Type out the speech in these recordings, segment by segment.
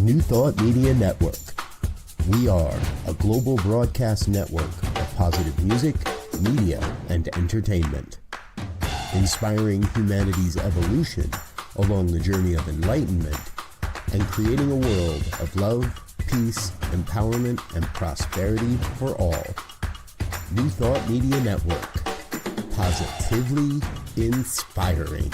New Thought Media Network. We are a global broadcast network of positive music, media, and entertainment, inspiring humanity's evolution along the journey of enlightenment and creating a world of love, peace, empowerment, and prosperity for all. New Thought Media Network. Positively inspiring.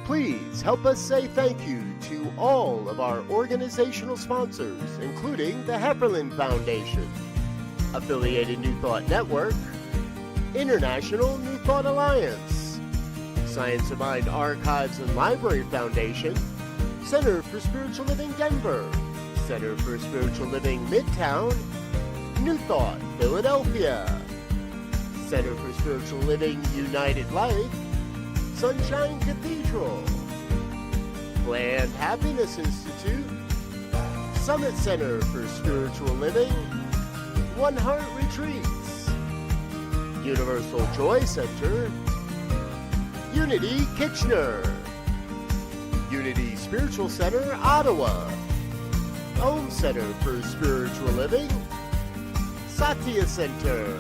Please help us say thank you to all of our organizational sponsors, including the Hefferland Foundation, Affiliated New Thought Network, International New Thought Alliance, Science of Mind Archives and Library Foundation, Center for Spiritual Living Denver, Center for Spiritual Living Midtown, New Thought Philadelphia, Center for Spiritual Living United Life, Sunshine Cathedral, Planned Happiness Institute, Summit Center for Spiritual Living, One Heart Retreats, Universal Joy Center, Unity Kitchener, Unity Spiritual Center Ottawa, Home Center for Spiritual Living, Satya Center,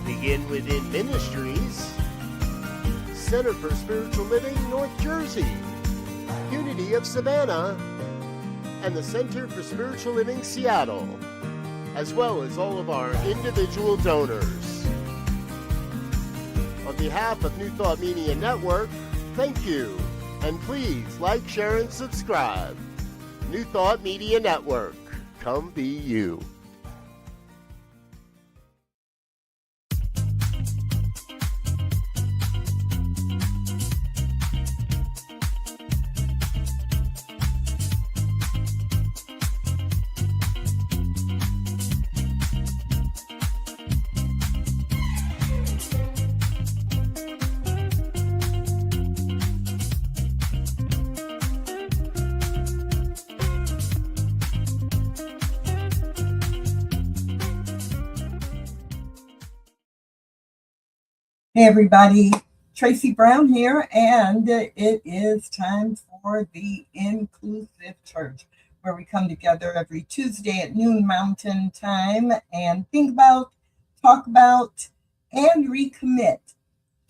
Begin Within Ministries, Center for Spiritual Living North Jersey, Unity of Savannah, and the Center for Spiritual Living Seattle, as well as all of our individual donors. On behalf of New Thought Media Network, thank you, and please like, share, and subscribe. New Thought Media Network, come be you. Hey everybody, Tracy Brown here, and it is time for the Inclusive Church, where we come together every Tuesday at noon Mountain Time and think about, talk about, and recommit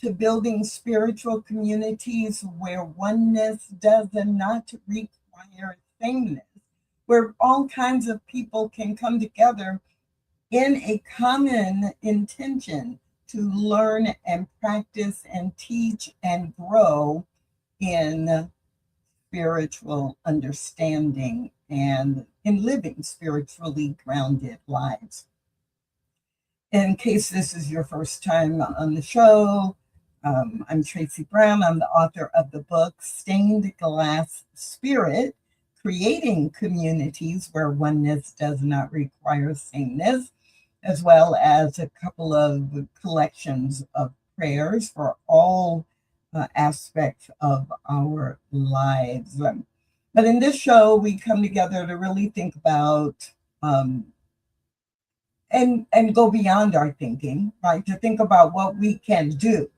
to building spiritual communities where oneness does not require sameness, where all kinds of people can come together in a common intention to learn and practice and teach and grow in spiritual understanding and in living spiritually grounded lives. In case this is your first time on the show, I'm Tracy Brown. I'm the author of the book Stained Glass Spirit, Creating Communities Where Oneness Does Not Require Sameness, as well as a couple of collections of prayers for all aspects of our lives. But in this show, we come together to really think about and go beyond our thinking, right? To think about what we can do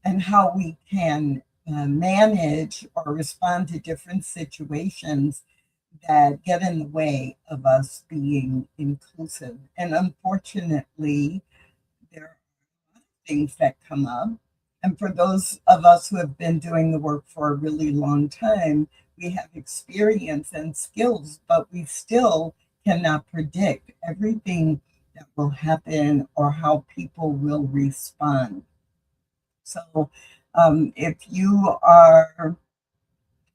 and how we can manage or respond to different situations that get in the way of us being inclusive. And unfortunately, there are a lot of things that come up. And for those of us who have been doing the work for a really long time, we have experience and skills, but we still cannot predict everything that will happen or how people will respond. So if you are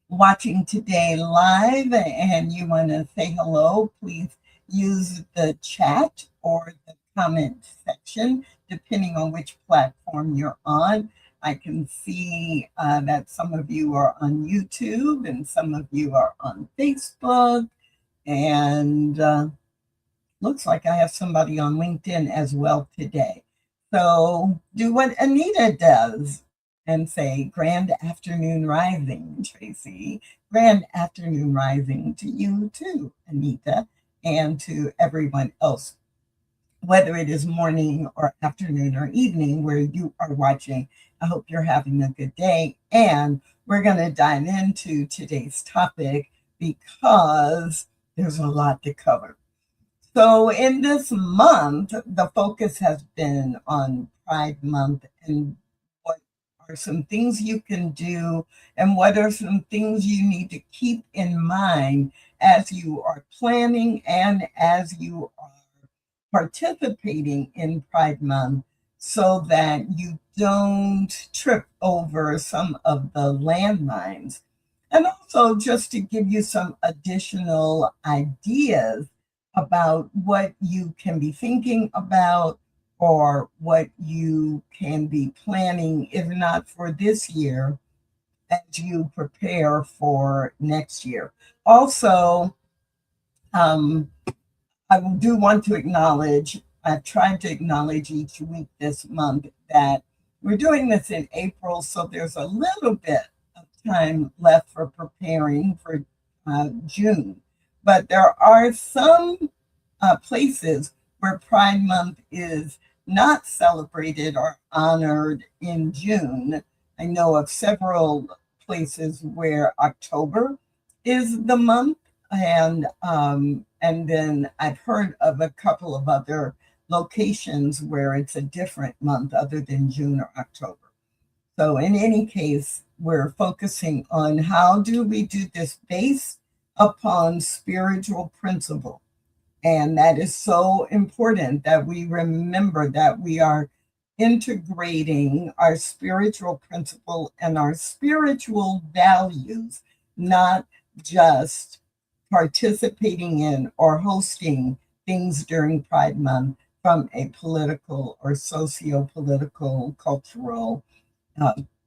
watching today live and you want to say hello, please use the chat or the comment section, depending on which platform you're on. I can see that some of you are on YouTube and some of you are on Facebook. And looks like I have somebody on LinkedIn as well today. So do what Anita does and say, Grand Afternoon Rising, Tracy. Grand Afternoon Rising to you too, Anita, and to everyone else, whether it is morning or afternoon or evening where you are watching. I hope you're having a good day. And we're going to dive into today's topic because there's a lot to cover. So, in this month, the focus has been on Pride Month and what are some things you can do and what are some things you need to keep in mind as you are planning and as you are participating in Pride Month so that you don't trip over some of the landmines. And also, just to give you some additional ideas about what you can be thinking about or what you can be planning, if not for this year, as you prepare for next year. Also, um, I do want to acknowledge, I've tried to acknowledge each week this month that we're doing this in April, so there's a little bit of time left for preparing for June. But there are some places where Pride Month is not celebrated or honored in June. I know of several places where October is the month, and then I've heard of a couple of other locations where it's a different month other than June or October. So in any case, we're focusing on how do we do this based upon spiritual principle. And that is so important that we remember that we are integrating our spiritual principle and our spiritual values, not just participating in or hosting things during Pride Month from a political or socio-political, cultural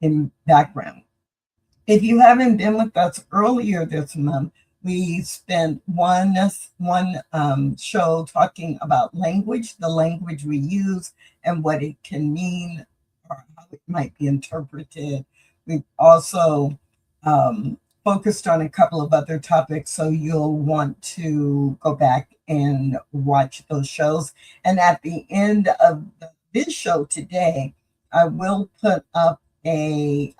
in background. If you haven't been with us earlier this month, we spent one show talking about language, the language we use, and what it can mean or how it might be interpreted. We've also focused on a couple of other topics, so you'll want to go back and watch those shows. And at the end of this show today, I will put up a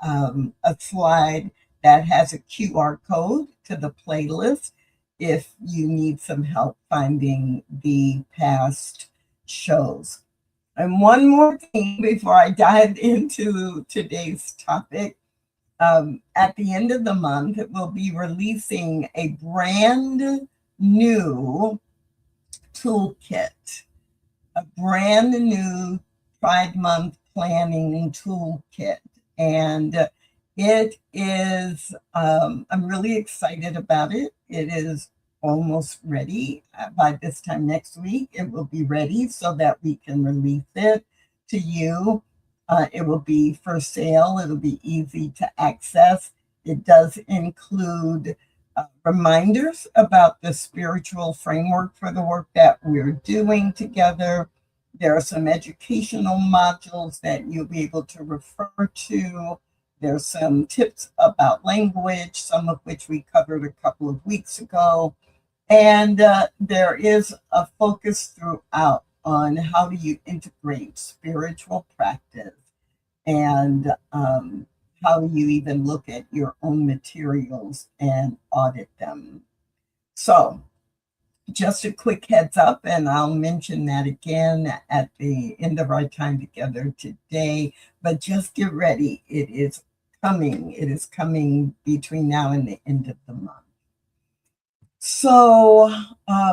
slide that has a QR code to the playlist if you need some help finding the past shows. And one more thing before I dive into today's topic. At the end of the month, we'll be releasing a brand new toolkit, a brand new Pride Month planning toolkit. And it is, I'm really excited about it. It is almost ready. By this time next week, it will be ready so that we can release it to you. It will be for sale. It'll be easy to access. It does include reminders about the spiritual framework for the work that we're doing together. There are some educational modules that you'll be able to refer to. There's some tips about language, some of which we covered a couple of weeks ago. And there is a focus throughout on how do you integrate spiritual practice and how do you even look at your own materials and audit them. So just a quick heads up, and I'll mention that again at the end of our time together today, but just get ready. It is coming. It is coming between now and the end of the month. So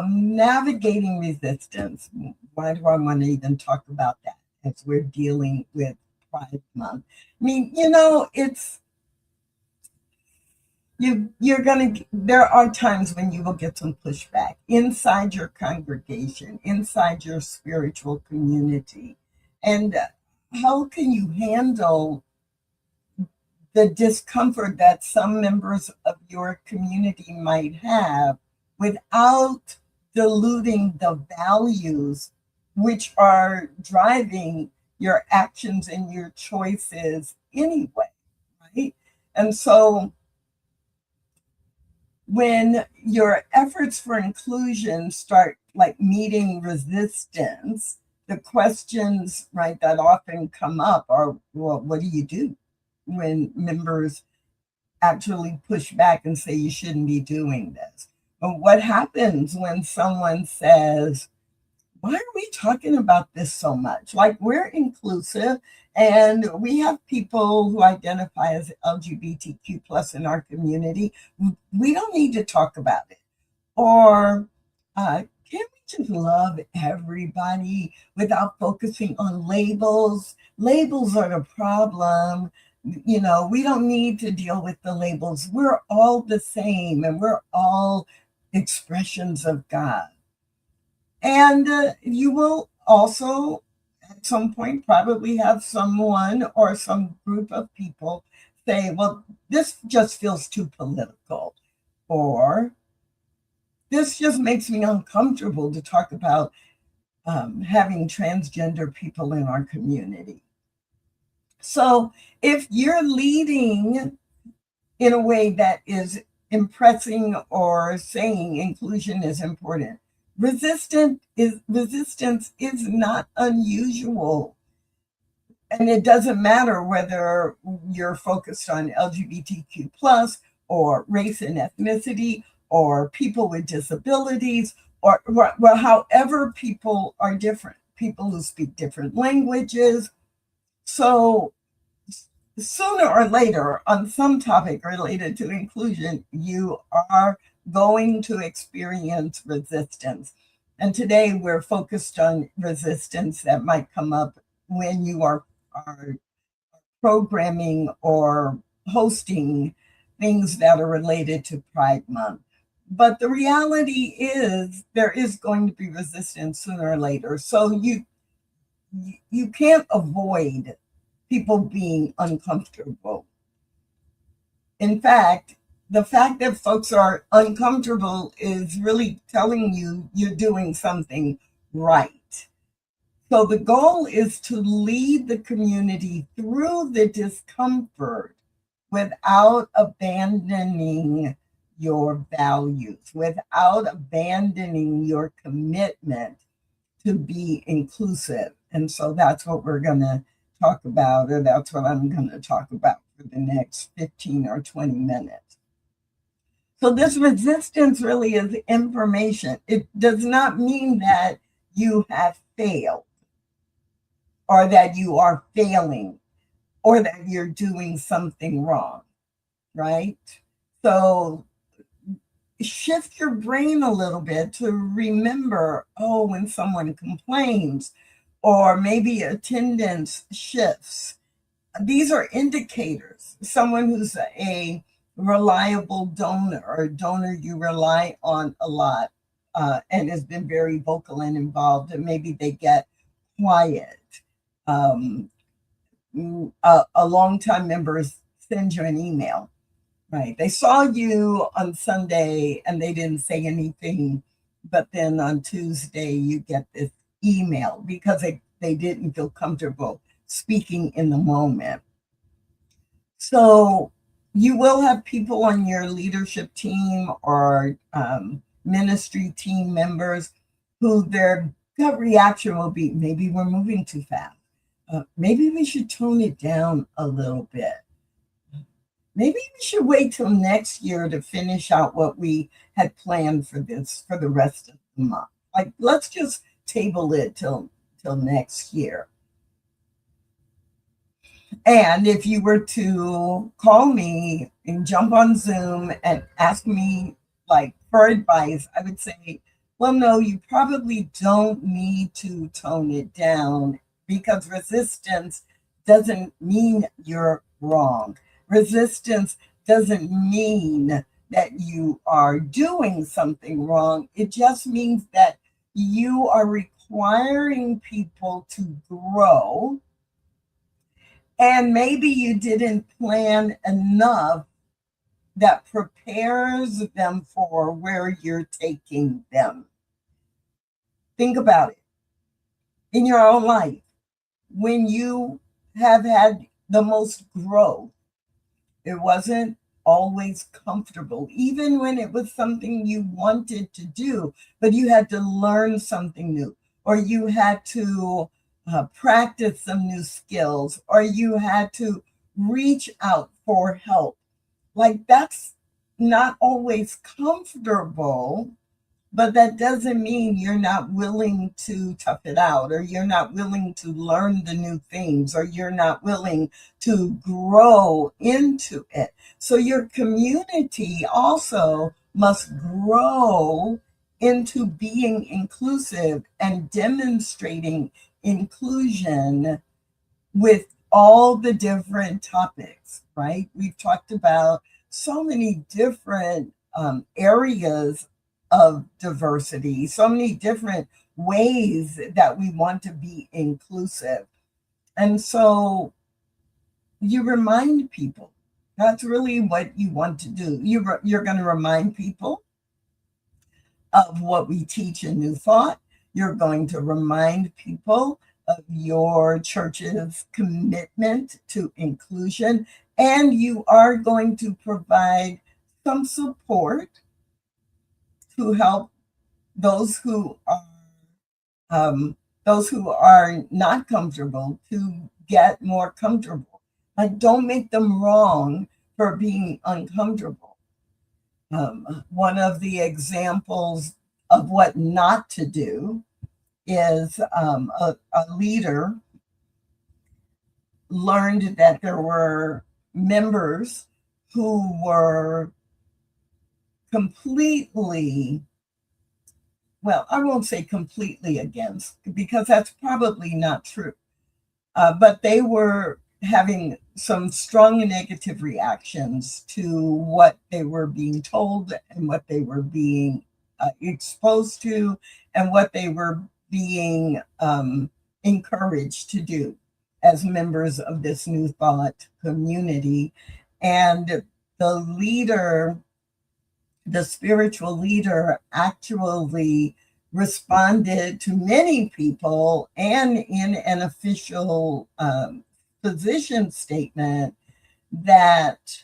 navigating resistance, why do I want to even talk about that as we're dealing with Pride Month? I mean, you know, there are times when you will get some pushback inside your congregation, inside your spiritual community. And how can you handle the discomfort that some members of your community might have without diluting the values which are driving your actions and your choices anyway, right? And so when your efforts for inclusion start like meeting resistance, the questions, right, that often come up are, well, what do you do when members actually push back and say you shouldn't be doing this? But what happens when someone says, why are we talking about this so much? Like, we're inclusive and we have people who identify as LGBTQ plus in our community. We don't need to talk about it. Or can't we just love everybody without focusing on labels? Labels are the problem. You know, we don't need to deal with the labels. We're all the same and we're all expressions of God. And you will also, at some point, probably have someone or some group of people say, well, this just feels too political, or this just makes me uncomfortable to talk about having transgender people in our community. So if you're leading in a way that is impressing or saying inclusion is important, resistance is not unusual. And it doesn't matter whether you're focused on LGBTQ plus or race and ethnicity or people with disabilities or well, however people are different, people who speak different languages. So sooner or later, on some topic related to inclusion, you are going to experience resistance. And today we're focused on resistance that might come up when you are programming or hosting things that are related to Pride Month. But the reality is there is going to be resistance sooner or later. So you can't avoid people being uncomfortable. In fact, the fact that folks are uncomfortable is really telling you you're doing something right. So the goal is to lead the community through the discomfort without abandoning your values, without abandoning your commitment to be inclusive. And so that's what we're going to talk about, or that's what I'm going to talk about for the next 15 or 20 minutes. So this resistance really is information. It does not mean that you have failed or that you are failing or that you're doing something wrong, right? So shift your brain a little bit to remember, oh, when someone complains or maybe attendance shifts, these are indicators. Someone who's a reliable donor or a donor you rely on a lot and has been very vocal and involved, and maybe they get quiet. A longtime member sends you an email, right? They saw you on Sunday and they didn't say anything, but then on Tuesday you get this email because they didn't feel comfortable speaking in the moment. So you will have people on your leadership team or ministry team members who their gut reaction will be, maybe we're moving too fast. Maybe we should tone it down a little bit. Maybe we should wait till next year to finish out what we had planned for this for the rest of the month. Like, let's just table it till next year. And if you were to call me and jump on Zoom and ask me like for advice, I would say, well, no, you probably don't need to tone it down because resistance doesn't mean you're wrong. Resistance doesn't mean that you are doing something wrong. It just means that you are requiring people to grow, and maybe you didn't plan enough that prepares them for where you're taking them. Think about it in your own life. When you have had the most growth, it wasn't always comfortable, even when it was something you wanted to do, but you had to learn something new, or you had to practice some new skills, or you had to reach out for help. Like, that's not always comfortable, but that doesn't mean you're not willing to tough it out, or you're not willing to learn the new things, or you're not willing to grow into it. So your community also must grow into being inclusive and demonstrating inclusion with all the different topics, right? We've talked about so many different areas of diversity, so many different ways that we want to be inclusive. And so you remind people. That's really what you want to do. You're going to remind people of what we teach in New Thought. You're going to remind people of your church's commitment to inclusion, and you are going to provide some support to help those who are not comfortable to get more comfortable. Like, don't make them wrong for being uncomfortable. One of the examples of what not to do is a leader learned that there were members who were completely, well, I won't say completely against, because that's probably not true. But they were having some strong negative reactions to what they were being told and what they were being exposed to and what they were being encouraged to do as members of this New Thought community. And the leader, the spiritual leader, actually responded to many people, and in an official position statement, that,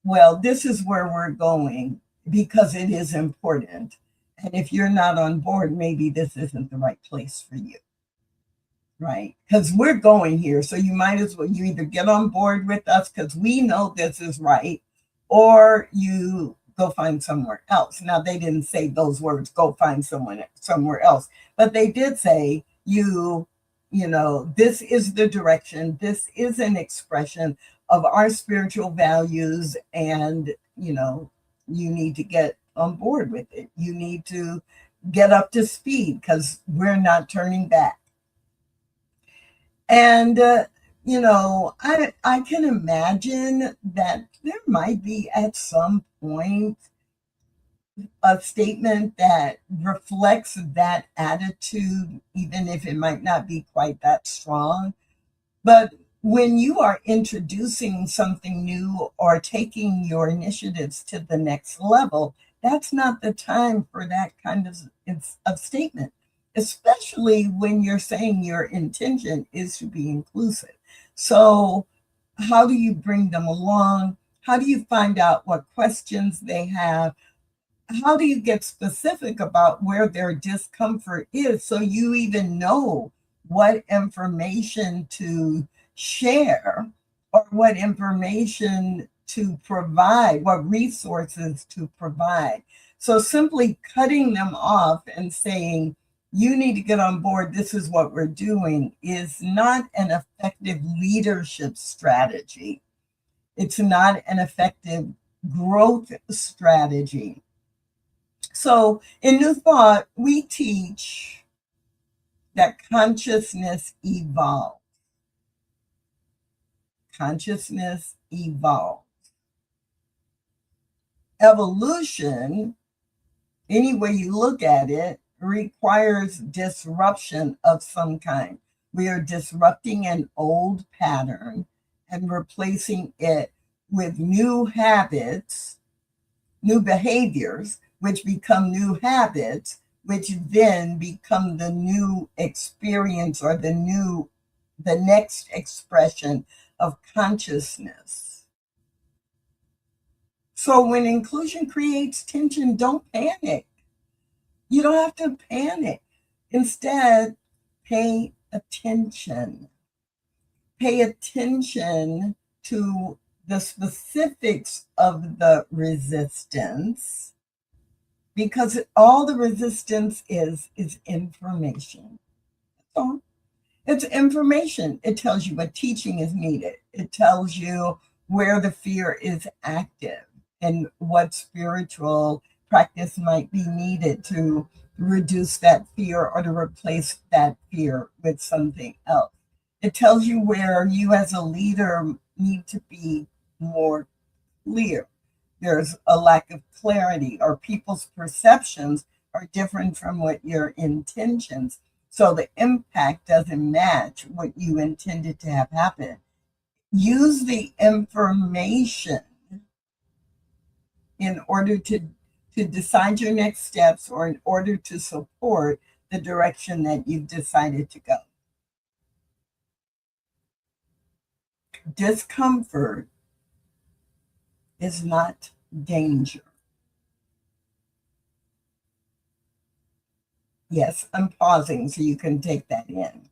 well, this is where we're going because it is important. And if you're not on board, maybe this isn't the right place for you. Right? Because we're going here. So you might as well, you either get on board with us because we know this is right, or you go find somewhere else. Now, they didn't say those words, go find someone somewhere else, but they did say, you know, this is the direction. This is an expression of our spiritual values, and, you know, you need to get on board with it. You need to get up to speed because we're not turning back. And, you know, I can imagine that there might be at some point a statement that reflects that attitude, even if it might not be quite that strong. But when you are introducing something new or taking your initiatives to the next level, that's not the time for that kind of statement, especially when you're saying your intention is to be inclusive. So how do you bring them along? How do you find out what questions they have? How do you get specific about where their discomfort is so you even know what information to share or what information to provide, what resources to provide? So simply cutting them off and saying, you need to get on board, this is what we're doing, is not an effective leadership strategy. It's not an effective growth strategy. So in New Thought, we teach that consciousness evolves. Consciousness evolves. evolution, any way you look at it, requires disruption of some kind. We are disrupting an old pattern and replacing it with new habits, new behaviors, which become new habits, which then become the new experience or the next expression of consciousness. So when inclusion creates tension, don't panic. You don't have to panic. Instead, pay attention. Pay attention to the specifics of the resistance, because all the resistance is information. So it's information. It tells you what teaching is needed. It tells you where the fear is active and what spiritual practice might be needed to reduce that fear or to replace that fear with something else. It tells you where you as a leader need to be more clear. There's a lack of clarity, or people's perceptions are different from what your intentions. So the impact doesn't match what you intended to have happen. Use the information in order to decide your next steps, or in order to support the direction that you've decided to go. Discomfort is not danger. Yes, I'm pausing so you can take that in.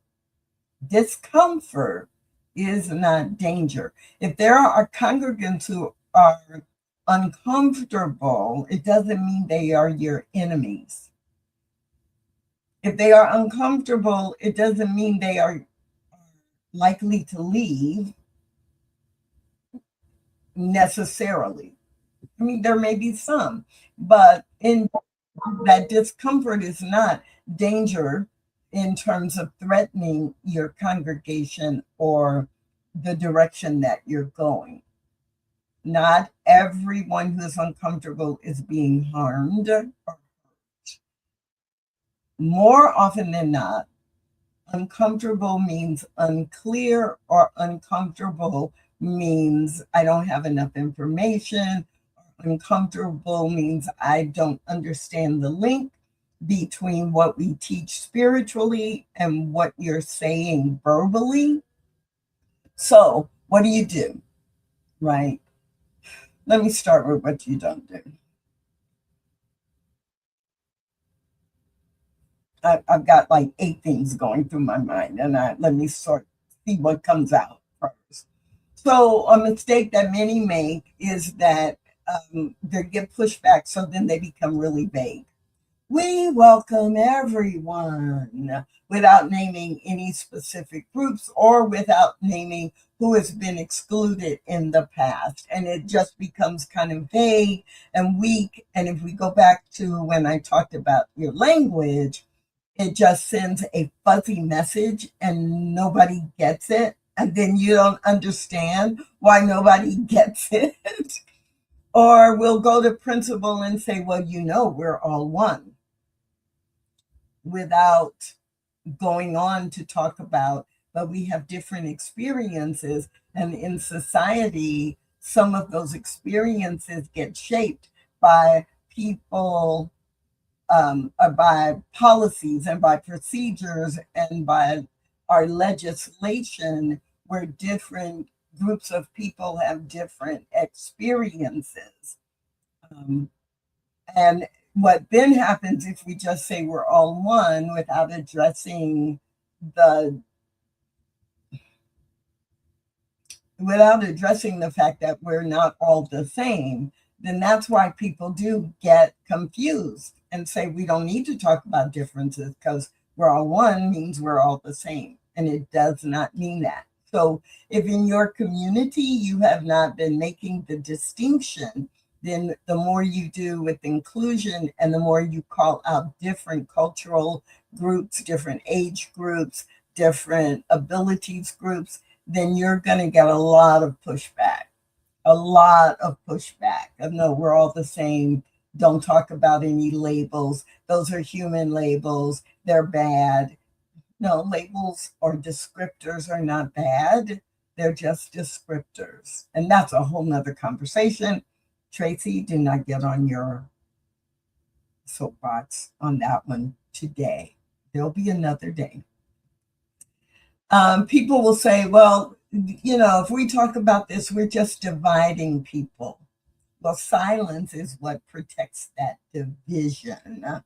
Discomfort is not danger. If there are congregants who are uncomfortable, it doesn't mean they are your enemies. If they are uncomfortable, it doesn't mean they are likely to leave necessarily. I mean, there may be some, but in that discomfort is not danger in terms of threatening your congregation or the direction that you're going. Not everyone who's uncomfortable is being harmed or hurt. More often than not, uncomfortable means unclear, or uncomfortable means I don't have enough information. Uncomfortable means I don't understand the link between what we teach spiritually and what you're saying verbally. So, what do? Right? Let me start with what you don't do. I've got like 8 things going through my mind, and let me see what comes out first. So, a mistake that many make is that they get pushed back, so then they become really vague. We welcome everyone, without naming any specific groups or without naming who has been excluded in the past. And it just becomes kind of vague and weak. And if we go back to when I talked about your language, it just sends a fuzzy message and nobody gets it. And then you don't understand why nobody gets it. Or we'll go to principle and say, well, we're all one, without going on to talk about, but we have different experiences. And in society, some of those experiences get shaped by people, by policies and by procedures and by our legislation, where different groups of people have different experiences. And what then happens if we just say we're all one without addressing the fact that we're not all the same, then that's why people do get confused and say we don't need to talk about differences because we're all one means we're all the same. And it does not mean that. So if in your community you have not been making the distinction, then the more you do with inclusion and the more you call out different cultural groups, different age groups, different abilities groups, then you're going to get a lot of pushback. a lot of pushback. No, we're all the same. Don't talk about any labels. Those are human labels. They're bad. No, labels or descriptors are not bad. They're just descriptors. And that's a whole nother conversation. Tracy, do not get on your soapbox on that one today. There'll be another day. People will say, well, if we talk about this, we're just dividing people. Well, silence is what protects that division.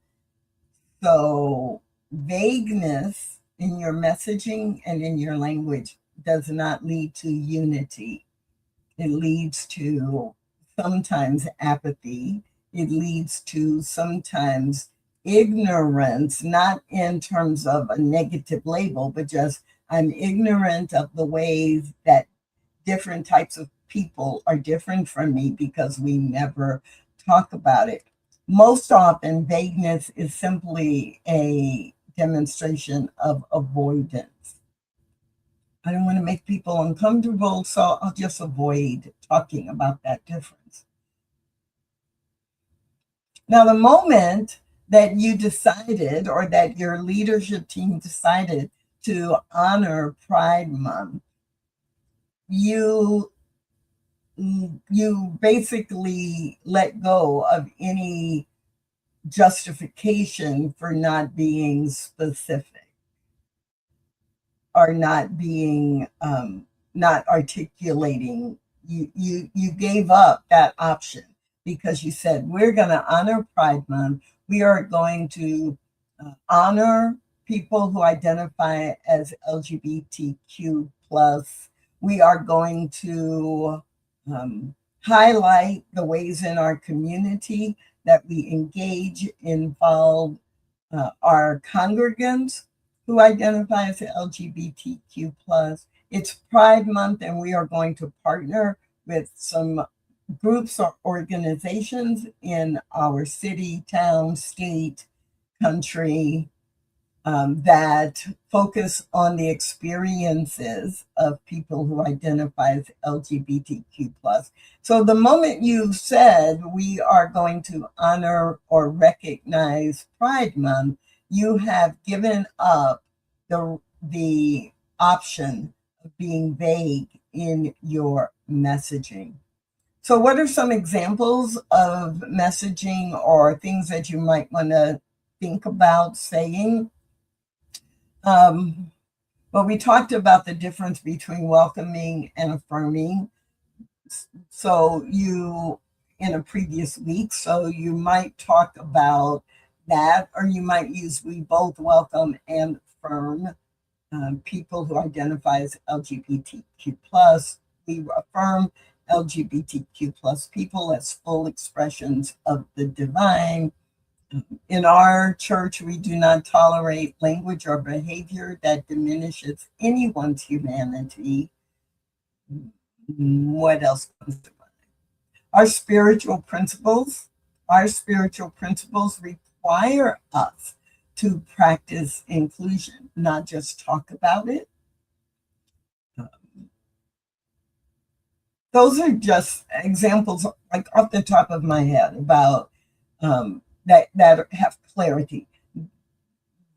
So, vagueness in your messaging and in your language does not lead to unity. It leads to sometimes apathy. It leads to sometimes ignorance, not in terms of a negative label, but just I'm ignorant of the ways that different types of people are different from me because we never talk about it. Most often, vagueness is simply a demonstration of avoidance. I don't want to make people uncomfortable, so I'll just avoid talking about that difference. Now, the moment that you decided or that your leadership team decided to honor Pride Month, you basically let go of any justification for not being specific or not being not articulating. You gave up that option because you said we're going to honor Pride Month. We are going to honor people who identify as LGBTQ plus. We are going to highlight the ways in our community that we engage, involve our congregants who identify as LGBTQ plus. It's Pride Month, and we are going to partner with some groups or organizations in our city, town, state, country, that focus on the experiences of people who identify as LGBTQ plus. So the moment you said we are going to honor or recognize Pride Month, you have given up the option of being vague in your messaging. So what are some examples of messaging or things that you might want to think about saying? Well, we talked about the difference between welcoming and affirming. So in a previous week, so you might talk about that, or you might use we both welcome and affirm people who identify as LGBTQ plus. We affirm LGBTQ plus people as full expressions of the divine. In our church, we do not tolerate language or behavior that diminishes anyone's humanity. What else comes to mind? Our spiritual principles require us to practice inclusion, not just talk about it. Those are just examples, like off the top of my head, about that have clarity.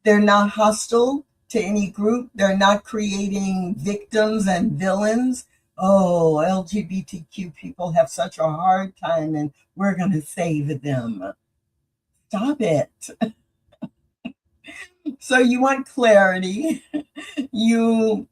They're not hostile to any group. They're not creating victims and villains. Oh, LGBTQ people have such a hard time and we're going to save them. Stop it. So you want clarity. You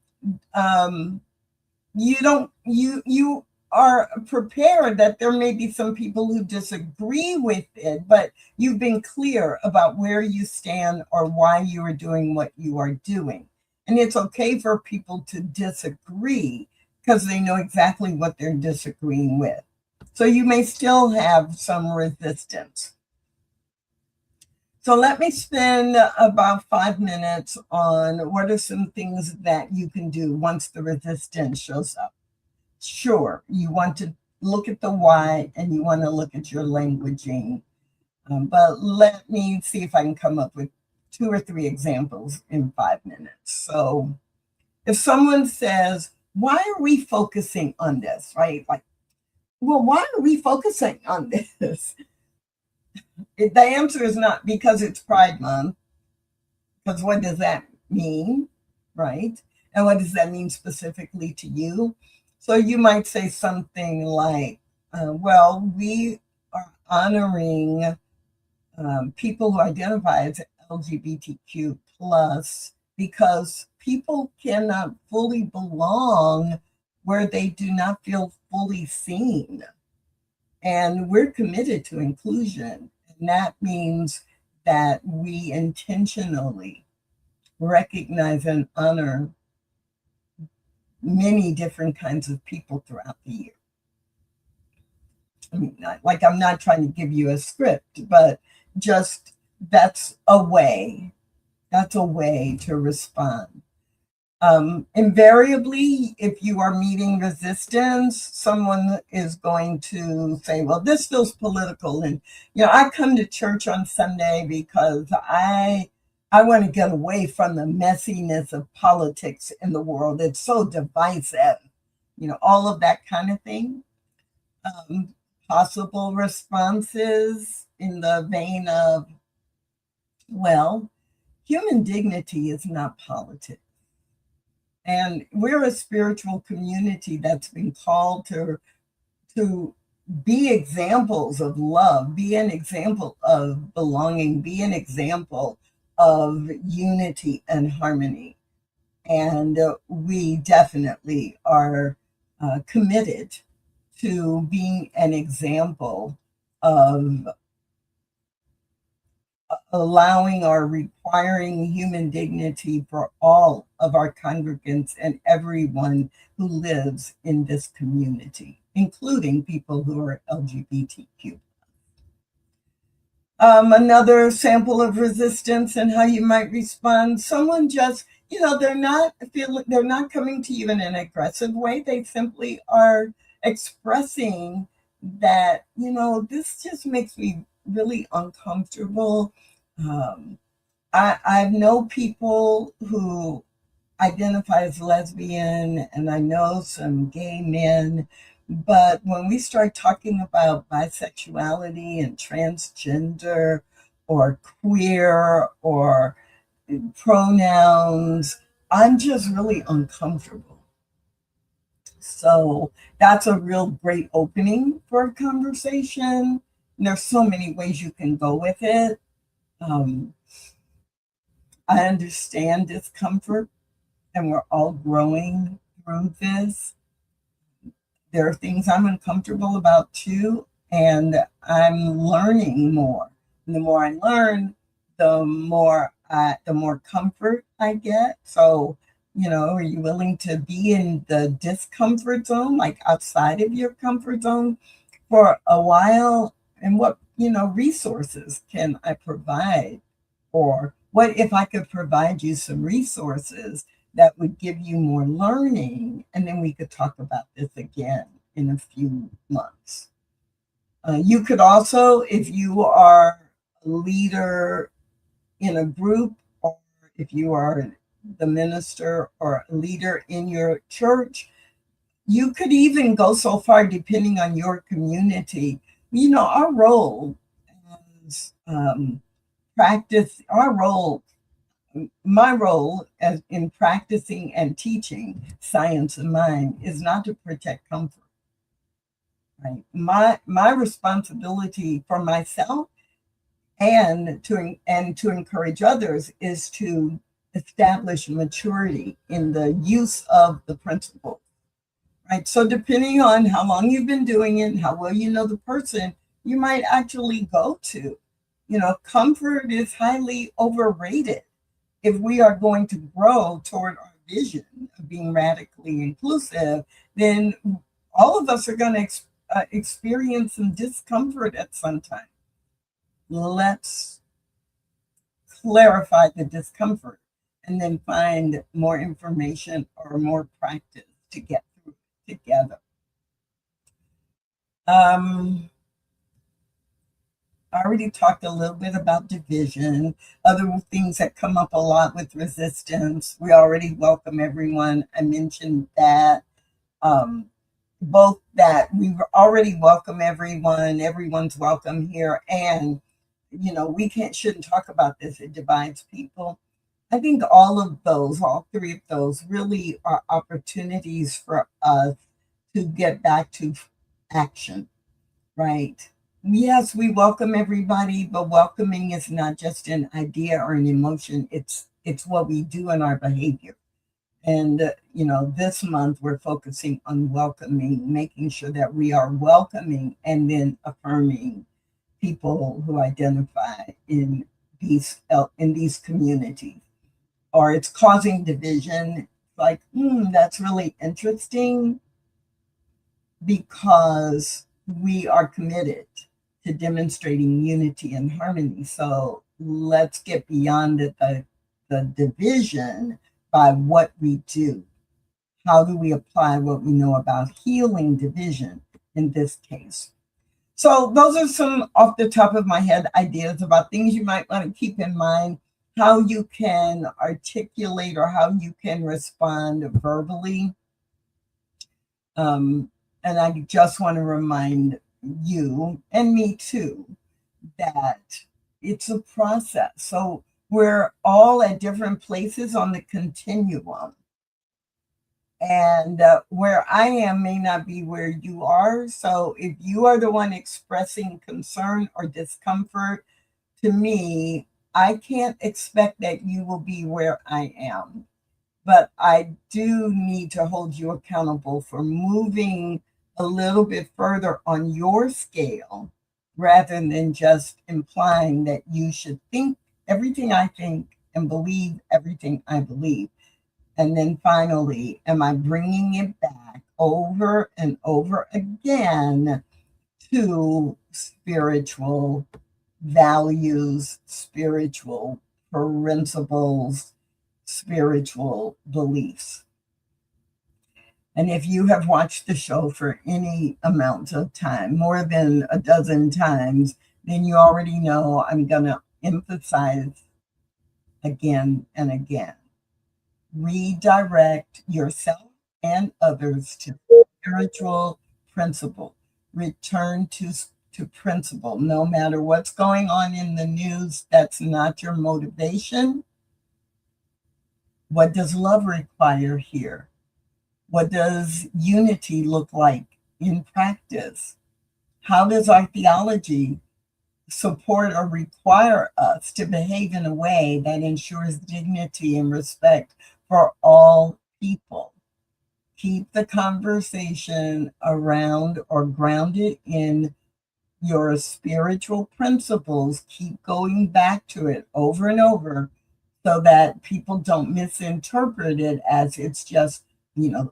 are prepared that there may be some people who disagree with it, but you've been clear about where you stand or why you are doing what you are doing. And it's okay for people to disagree because they know exactly what they're disagreeing with. So you may still have some resistance. So let me spend about 5 minutes on what are some things that you can do once the resistance shows up. Sure, you want to look at the why and you want to look at your languaging. But let me see if I can come up with 2 or 3 examples in 5 minutes. So if someone says, why are we focusing on this, right? Like, well, why are we focusing on this? The answer is not because it's Pride Month, because what does that mean, right? And what does that mean specifically to you? So you might say something like, well, we are honoring people who identify as LGBTQ plus because people cannot fully belong where they do not feel fully seen. And we're committed to inclusion. And that means that we intentionally recognize and honor many different kinds of people throughout the year. I mean, I'm not trying to give you a script, but just that's a way. That's a way to respond. Invariably, if you are meeting resistance, someone is going to say, well, this feels political. And, I come to church on Sunday because I want to get away from the messiness of politics in the world. It's so divisive, all of that kind of thing. Possible responses in the vein of, well, human dignity is not politics. And we're a spiritual community that's been called to be examples of love, be an example of belonging, be an example of unity and harmony. And we definitely are committed to being an example of allowing or requiring human dignity for all of our congregants and everyone who lives in this community, including people who are LGBTQ. Another sample of resistance and how you might respond. Someone just, they're not coming to you in an aggressive way. They simply are expressing that, this just makes me really uncomfortable. I know people who identify as lesbian, and I know some gay men, but when we start talking about bisexuality and transgender or queer or pronouns, I'm just really uncomfortable. So that's a real great opening for a conversation. And there's so many ways you can go with it. I understand discomfort, and we're all growing through this. There are things I'm uncomfortable about too, and I'm learning more. And the more I learn, the more comfort I get. So, are you willing to be in the discomfort zone, like outside of your comfort zone for a while? And what, resources can I provide? Or what if I could provide you some resources that would give you more learning, and then we could talk about this again in a few months. You could also, if you are a leader in a group, or if you are the minister or a leader in your church, you could even go so far, depending on your community. Our role as my role as in practicing and teaching science of mind is not to protect comfort. Right? My responsibility for myself and to encourage others is to establish maturity in the use of the principles. Right? So depending on how long you've been doing it, how well you know the person, you might actually go to. Comfort is highly overrated. If we are going to grow toward our vision of being radically inclusive, then all of us are going to experience some discomfort at some time. Let's clarify the discomfort and then find more information or more practice to get through it together. I already talked a little bit about division, other things that come up a lot with resistance. We already welcome everyone. I mentioned that. both that we already welcome everyone, everyone's welcome here, and we shouldn't talk about this, it divides people. I think all three of those really are opportunities for us to get back to action, right? Yes, we welcome everybody, but welcoming is not just an idea or an emotion, it's what we do in our behavior. And, this month we're focusing on welcoming, making sure that we are welcoming and then affirming people who identify in these communities. Or it's causing division. Like, that's really interesting because we are committed to demonstrating unity and harmony. So let's get beyond the division by what we do. How do we apply what we know about healing division in this case? So those are some off the top of my head ideas about things you might want to keep in mind, how you can articulate or how you can respond verbally. And I just want to remind you and me too that it's a process. So we're all at different places on the continuum. And where I am may not be where you are. So if you are the one expressing concern or discomfort, to me, I can't expect that you will be where I am. But I do need to hold you accountable for moving a little bit further on your scale rather than just implying that you should think everything I think and believe everything I believe. And then finally, am I bringing it back over and over again to spiritual values, spiritual principles, spiritual beliefs? And if you have watched the show for any amount of time, more than a dozen times, then you already know I'm going to emphasize again and again. Redirect yourself and others to spiritual principle. Return to principle. No matter what's going on in the news, that's not your motivation. What does love require here? What does unity look like in practice? How does our theology support or require us to behave in a way that ensures dignity and respect for all people? Keep the conversation around or grounded in your spiritual principles. Keep going back to it over and over so that people don't misinterpret it as it's just,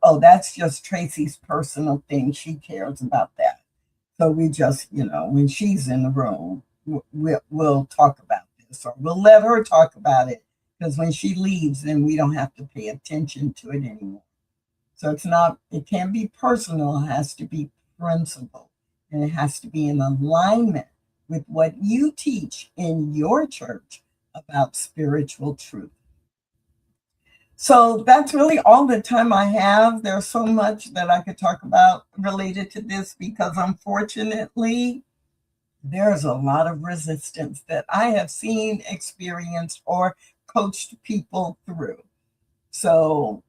oh, that's just Tracy's personal thing. She cares about that. So we just, when she's in the room, we'll talk about this, or we'll let her talk about it, because when she leaves, then we don't have to pay attention to it anymore. So it can't be personal, it has to be principle, and it has to be in alignment with what you teach in your church about spiritual truth. So that's really all the time I have. There's so much that I could talk about related to this because unfortunately, there's a lot of resistance that I have seen, experienced, or coached people through. So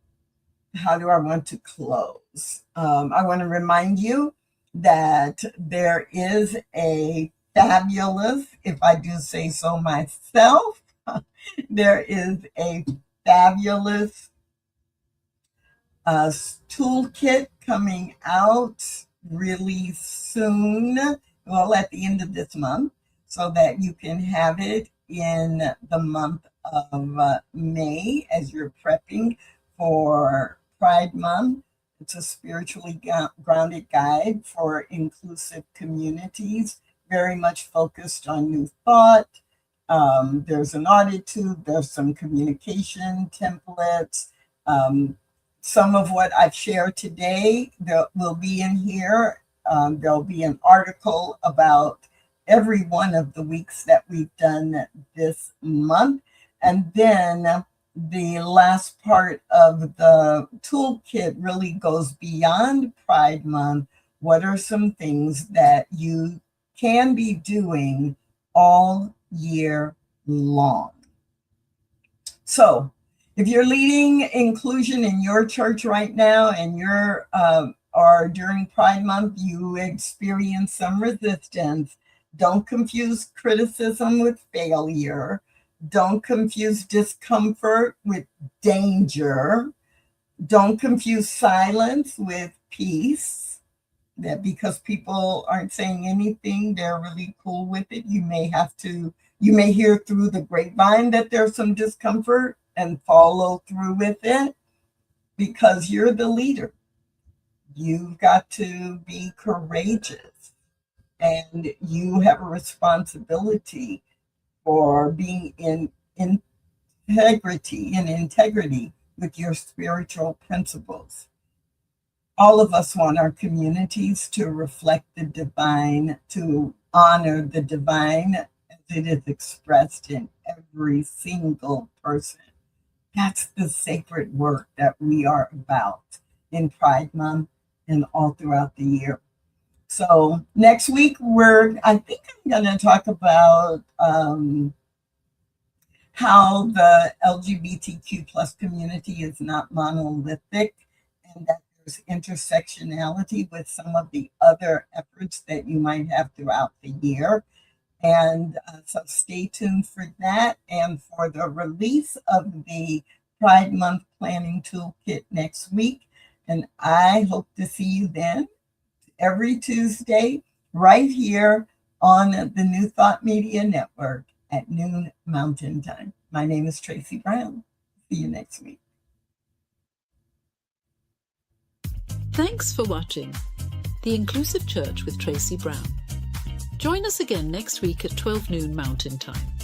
how do I want to close? I want to remind you that there is a fabulous, if I do say so myself, there is a fabulous toolkit coming out really soon, well, at the end of this month, so that you can have it in the month of May as you're prepping for Pride Month. It's a spiritually grounded guide for inclusive communities, very much focused on new thought. There's an auditude, there's some communication templates. Some of what I've shared today will be in here. There'll be an article about every one of the weeks that we've done this month. And then the last part of the toolkit really goes beyond Pride Month. What are some things that you can be doing all year long? So if you're leading inclusion in your church right now and you're or during Pride Month, you experience some resistance, don't confuse criticism with failure. Don't confuse discomfort with danger. Don't confuse silence with peace. That because people aren't saying anything, they're really cool with it. You may hear through the grapevine that there's some discomfort and follow through with it because you're the leader. You've got to be courageous and you have a responsibility for being in integrity with your spiritual principles. All of us want our communities to reflect the divine, to honor the divine as it is expressed in every single person. That's the sacred work that we are about in Pride Month and all throughout the year. So next week, I think I'm going to talk about how the LGBTQ plus community is not monolithic and that there's intersectionality with some of the other efforts that you might have throughout the year. And so stay tuned for that and for the release of the Pride Month Planning Toolkit next week. And I hope to see you then every Tuesday right here on the New Thought Media Network at noon Mountain Time. My name is Tracy Brown. See you next week. Thanks for watching The Inclusive Church with Tracy Brown. Join us again next week at 12 noon Mountain Time.